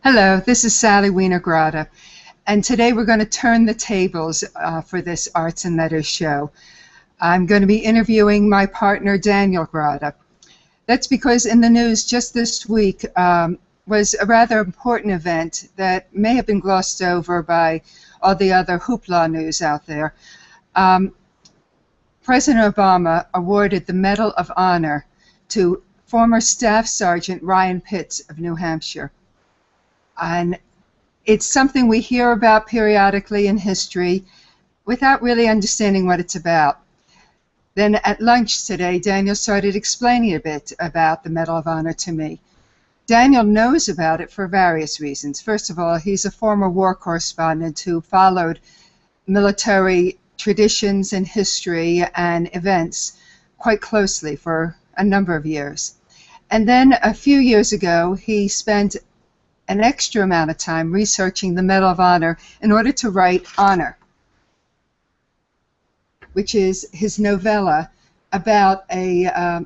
Hello, this is Sally Wiener Grotta, and today we're going to turn the tables for this Arts and Letters show. I'm going to be interviewing my partner, Daniel Grotta. That's because in the news just this week was a rather important event that may have been glossed over by all the other hoopla news out there. President Obama awarded the Medal of Honor to former Staff Sergeant Ryan Pitts of New Hampshire. And it's something we hear about periodically in history without really understanding what it's about. Then at lunch today, Daniel started explaining a bit about the Medal of Honor to me. Daniel knows about it for various reasons. First of all, he's a former war correspondent who followed military traditions and history and events quite closely for a number of years. And then a few years ago, he spent an extra amount of time researching the Medal of Honor in order to write Honor, which is his novella about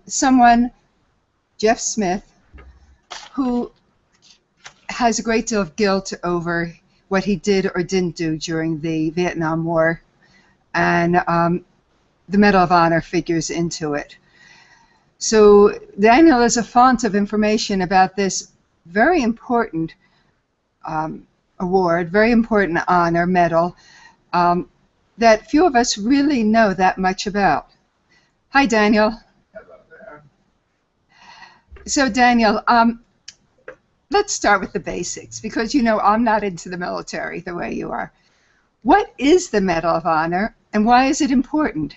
someone, Jeff Smith, who has a great deal of guilt over what he did or didn't do during the Vietnam War, and the Medal of Honor figures into it. So Daniel is a font of information about this very important award, very important honor, medal, that few of us really know that much about. Hi, Daniel. Hello there. So, Daniel, let's start with the basics, because you know I'm not into the military the way you are. What is the Medal of Honor, and why is it important?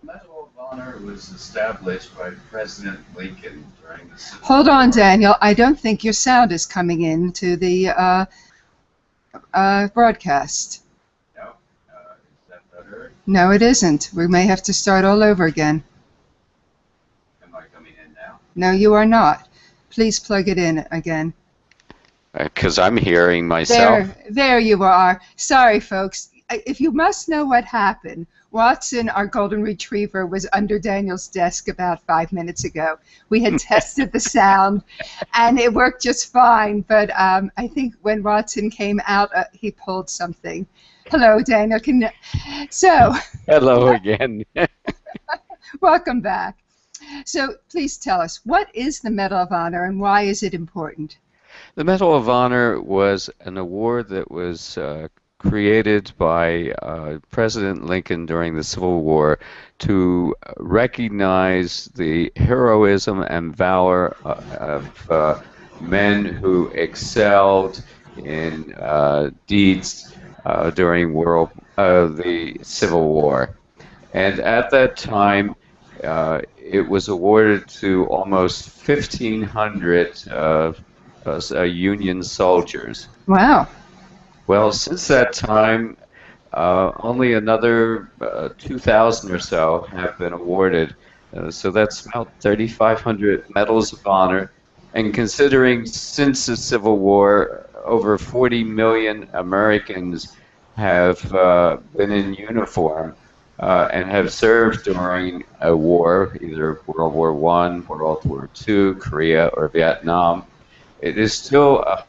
The Medal of Honor was established by President Lincoln during the Civil Hold on, War. Daniel. I don't think your sound is coming in to the broadcast. No? Is that better? No, it isn't. We may have to start all over again. Am I coming in now? No, you are not. Please plug it in again. Because I'm hearing myself. There you are. Sorry, folks. If you must know what happened, Watson, our golden retriever, was under Daniel's desk about 5 minutes ago. We had tested the sound, and it worked just fine. But I think when Watson came out, he pulled something. Hello, Daniel. Hello again. Welcome back. So please tell us, what is the Medal of Honor, and why is it important? The Medal of Honor was an award that was created by President Lincoln during the Civil War to recognize the heroism and valor of men who excelled in deeds during the Civil War. And at that time, it was awarded to almost 1,500 Union soldiers. Wow. Well, since that time, only another 2,000 or so have been awarded. So that's about 3,500 Medals of Honor. And considering since the Civil War, over 40 million Americans have been in uniform and have served during a war, either World War I, World War II, Korea, or Vietnam, it is still a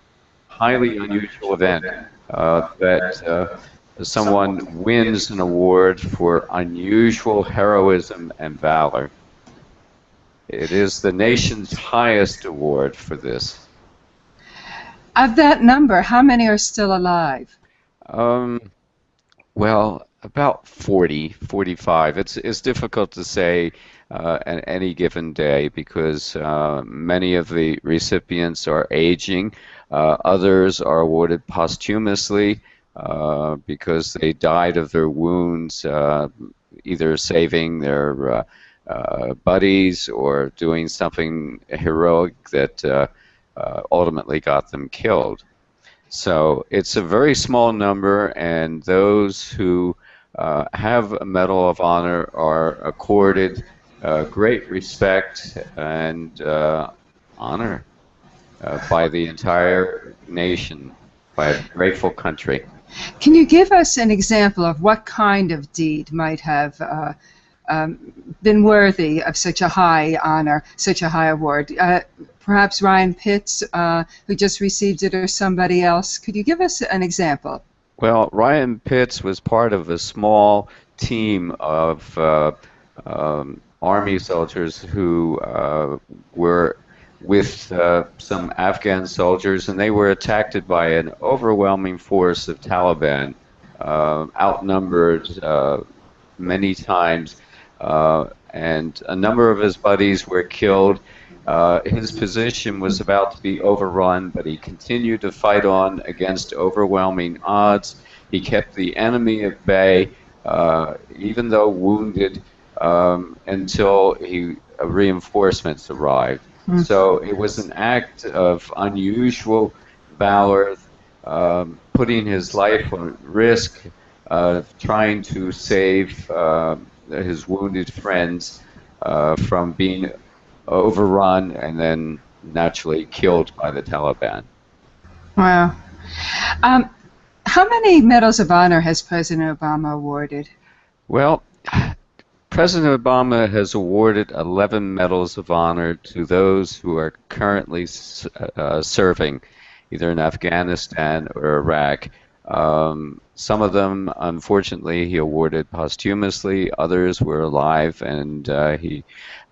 highly unusual event that someone wins an award for unusual heroism and valor. It is the nation's highest award for this. Of that number, how many are still alive? Well, about 40, 45. It's difficult to say at any given day because many of the recipients are aging. Others are awarded posthumously because they died of their wounds, either saving their buddies or doing something heroic that ultimately got them killed. So it's a very small number, and those who have a Medal of Honor are accorded great respect and honor by the entire nation, by a grateful country. Can you give us an example of what kind of deed might have been worthy of such a high honor, such a high award? Perhaps Ryan Pitts, who just received it, or somebody else. Could you give us an example? Well, Ryan Pitts was part of a small team of Army soldiers who were with some Afghan soldiers, and they were attacked by an overwhelming force of Taliban, outnumbered many times, and a number of his buddies were killed. His position was about to be overrun, but he continued to fight on against overwhelming odds. He kept the enemy at bay, even though wounded, until reinforcements arrived. So it was an act of unusual valor, putting his life on risk, trying to save his wounded friends from being overrun and then naturally killed by the Taliban. Wow. How many Medals of Honor has President Obama awarded? Well, President Obama has awarded 11 Medals of Honor to those who are currently serving, either in Afghanistan or Iraq. Some of them, unfortunately, he awarded posthumously. Others were alive, and he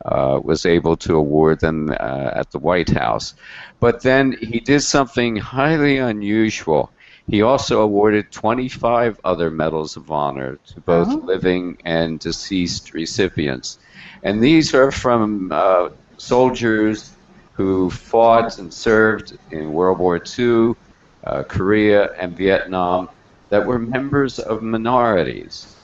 was able to award them at the White House. But then he did something highly unusual. He also awarded 25 other Medals of Honor to both living and deceased recipients. And these are from soldiers who fought and served in World War II, Korea, and Vietnam, that were members of minorities.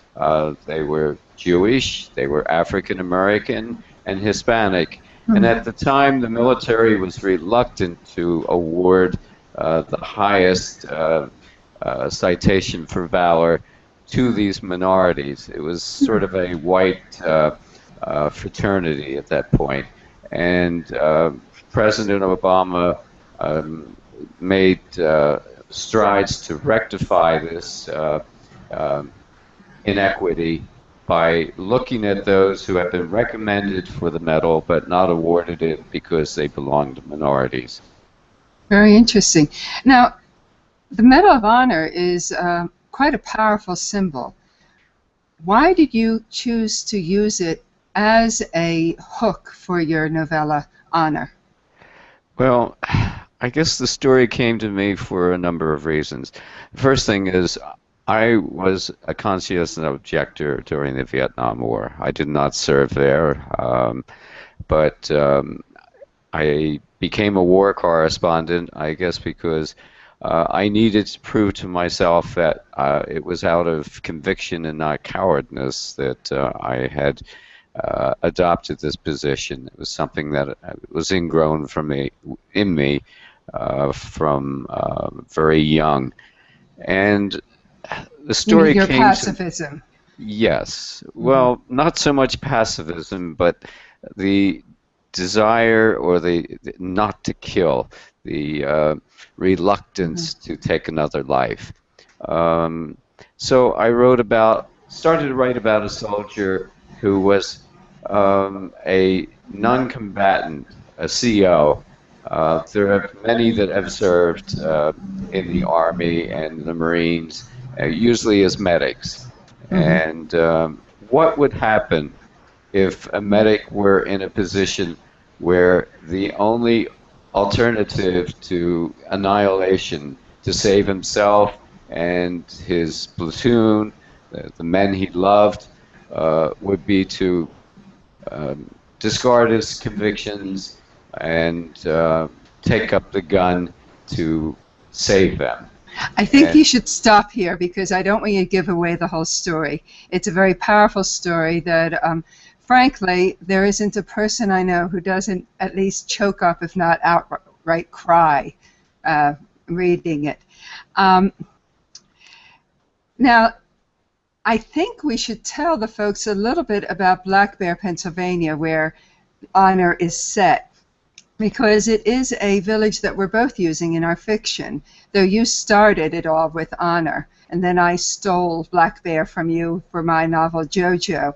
They were Jewish, they were African American, and Hispanic. And at the time, the military was reluctant to award the highest citation for valor to these minorities. It was sort of a white fraternity at that point. And President Obama made strides to rectify this inequity by looking at those who have been recommended for the medal but not awarded it because they belong to minorities. Very interesting. Now, the Medal of Honor is quite a powerful symbol. Why did you choose to use it as a hook for your novella, Honor? Well, I guess the story came to me for a number of reasons. The first thing is I was a conscientious objector during the Vietnam War. I did not serve there, but I became a war correspondent, I guess because I needed to prove to myself that it was out of conviction and not cowardness that I had adopted this position. It was something that was ingrown in me from very young. And the story your came pacifism. Yes. Well, not so much pacifism, but the desire or the not to kill, the reluctance to take another life. So I started to write about a soldier who was a non-combatant, a CO. There are many that have served in the Army and the Marines, usually as medics. And what would happen if a medic were in a position where the only alternative to annihilation to save himself and his platoon, the men he loved, would be to discard his convictions and take up the gun to save them? I think you should stop here because I don't want you to give away the whole story. It's a very powerful story that, frankly, there isn't a person I know who doesn't at least choke up, if not outright cry, reading it. Now, I think we should tell the folks a little bit about Black Bear, Pennsylvania, where Honor is set, because it is a village that we're both using in our fiction, though you started it all with Honor, and then I stole Black Bear from you for my novel JoJo.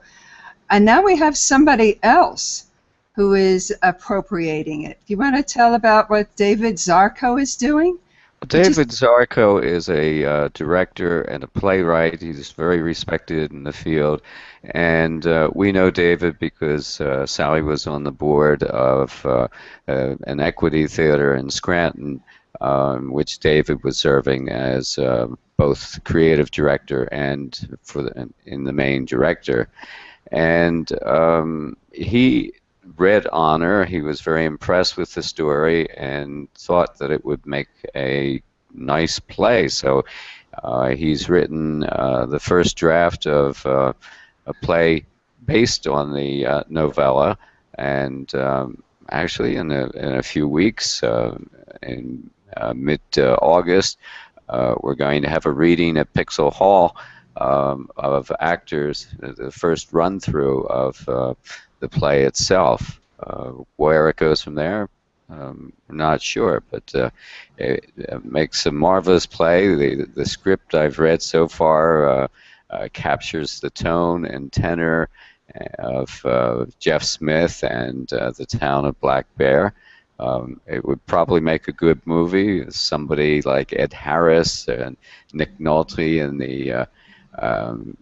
And now we have somebody else who is appropriating it. Do you want to tell about what David Zarko is doing? David Zarko is a director and a playwright. He's very respected in the field. And we know David because Sally was on the board of an equity theater in Scranton, which David was serving as both creative director and in the main director. And he read Honor. He was very impressed with the story and thought that it would make a nice play. So he's written the first draft of a play based on the novella, and actually in a few weeks, in mid-August, we're going to have a reading at Pixel Hall of actors, the first run-through of the play itself. Where it goes from there, I'm not sure, but it makes a marvelous play. The script I've read so far captures the tone and tenor of Jeff Smith and the town of Black Bear. It would probably make a good movie. Somebody like Ed Harris and Nick Nolte in the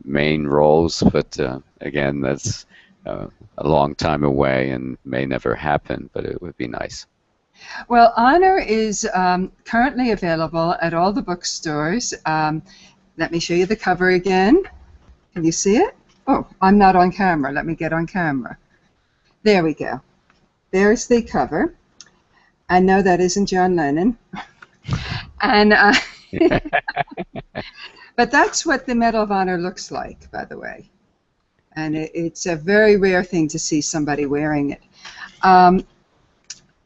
main roles, but again, that's a long time away and may never happen, but it would be nice. Well, Honor is currently available at all the bookstores. Let me show you the cover again. Can you see it? Oh, I'm not on camera. Let me get on camera. There we go. There's the cover. I know that isn't John Lennon. And but that's what the Medal of Honor looks like, by the way. And it's a very rare thing to see somebody wearing it.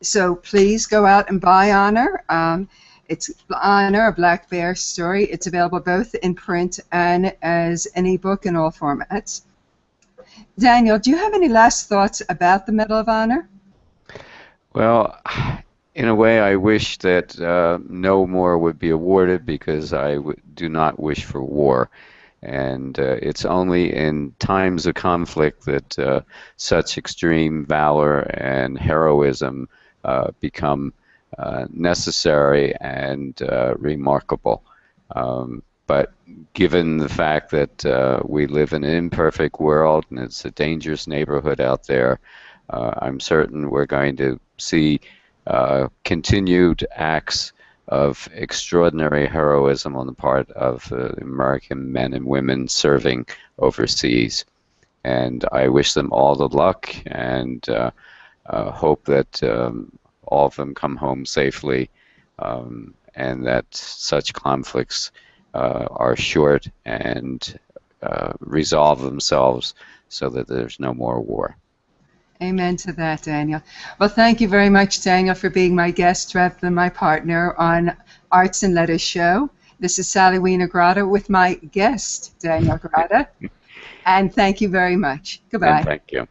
So please go out and buy Honor. It's Honor, a Black Bear story. It's available both in print and as an ebook in all formats. Daniel, do you have any last thoughts about the Medal of Honor? Well, in a way, I wish that no more would be awarded because I do not wish for war. And it's only in times of conflict that such extreme valor and heroism become necessary and remarkable. But given the fact that we live in an imperfect world and it's a dangerous neighborhood out there, I'm certain we're going to see continued acts of extraordinary heroism on the part of American men and women serving overseas. And I wish them all the luck and hope that all of them come home safely and that such conflicts are short and resolve themselves so that there's no more war. Amen to that, Daniel. Well, thank you very much, Daniel, for being my guest rather than my partner on Arts and Letters show. This is Sally Wiener Grotta with my guest, Daniel Grotta. And thank you very much. Goodbye. And thank you.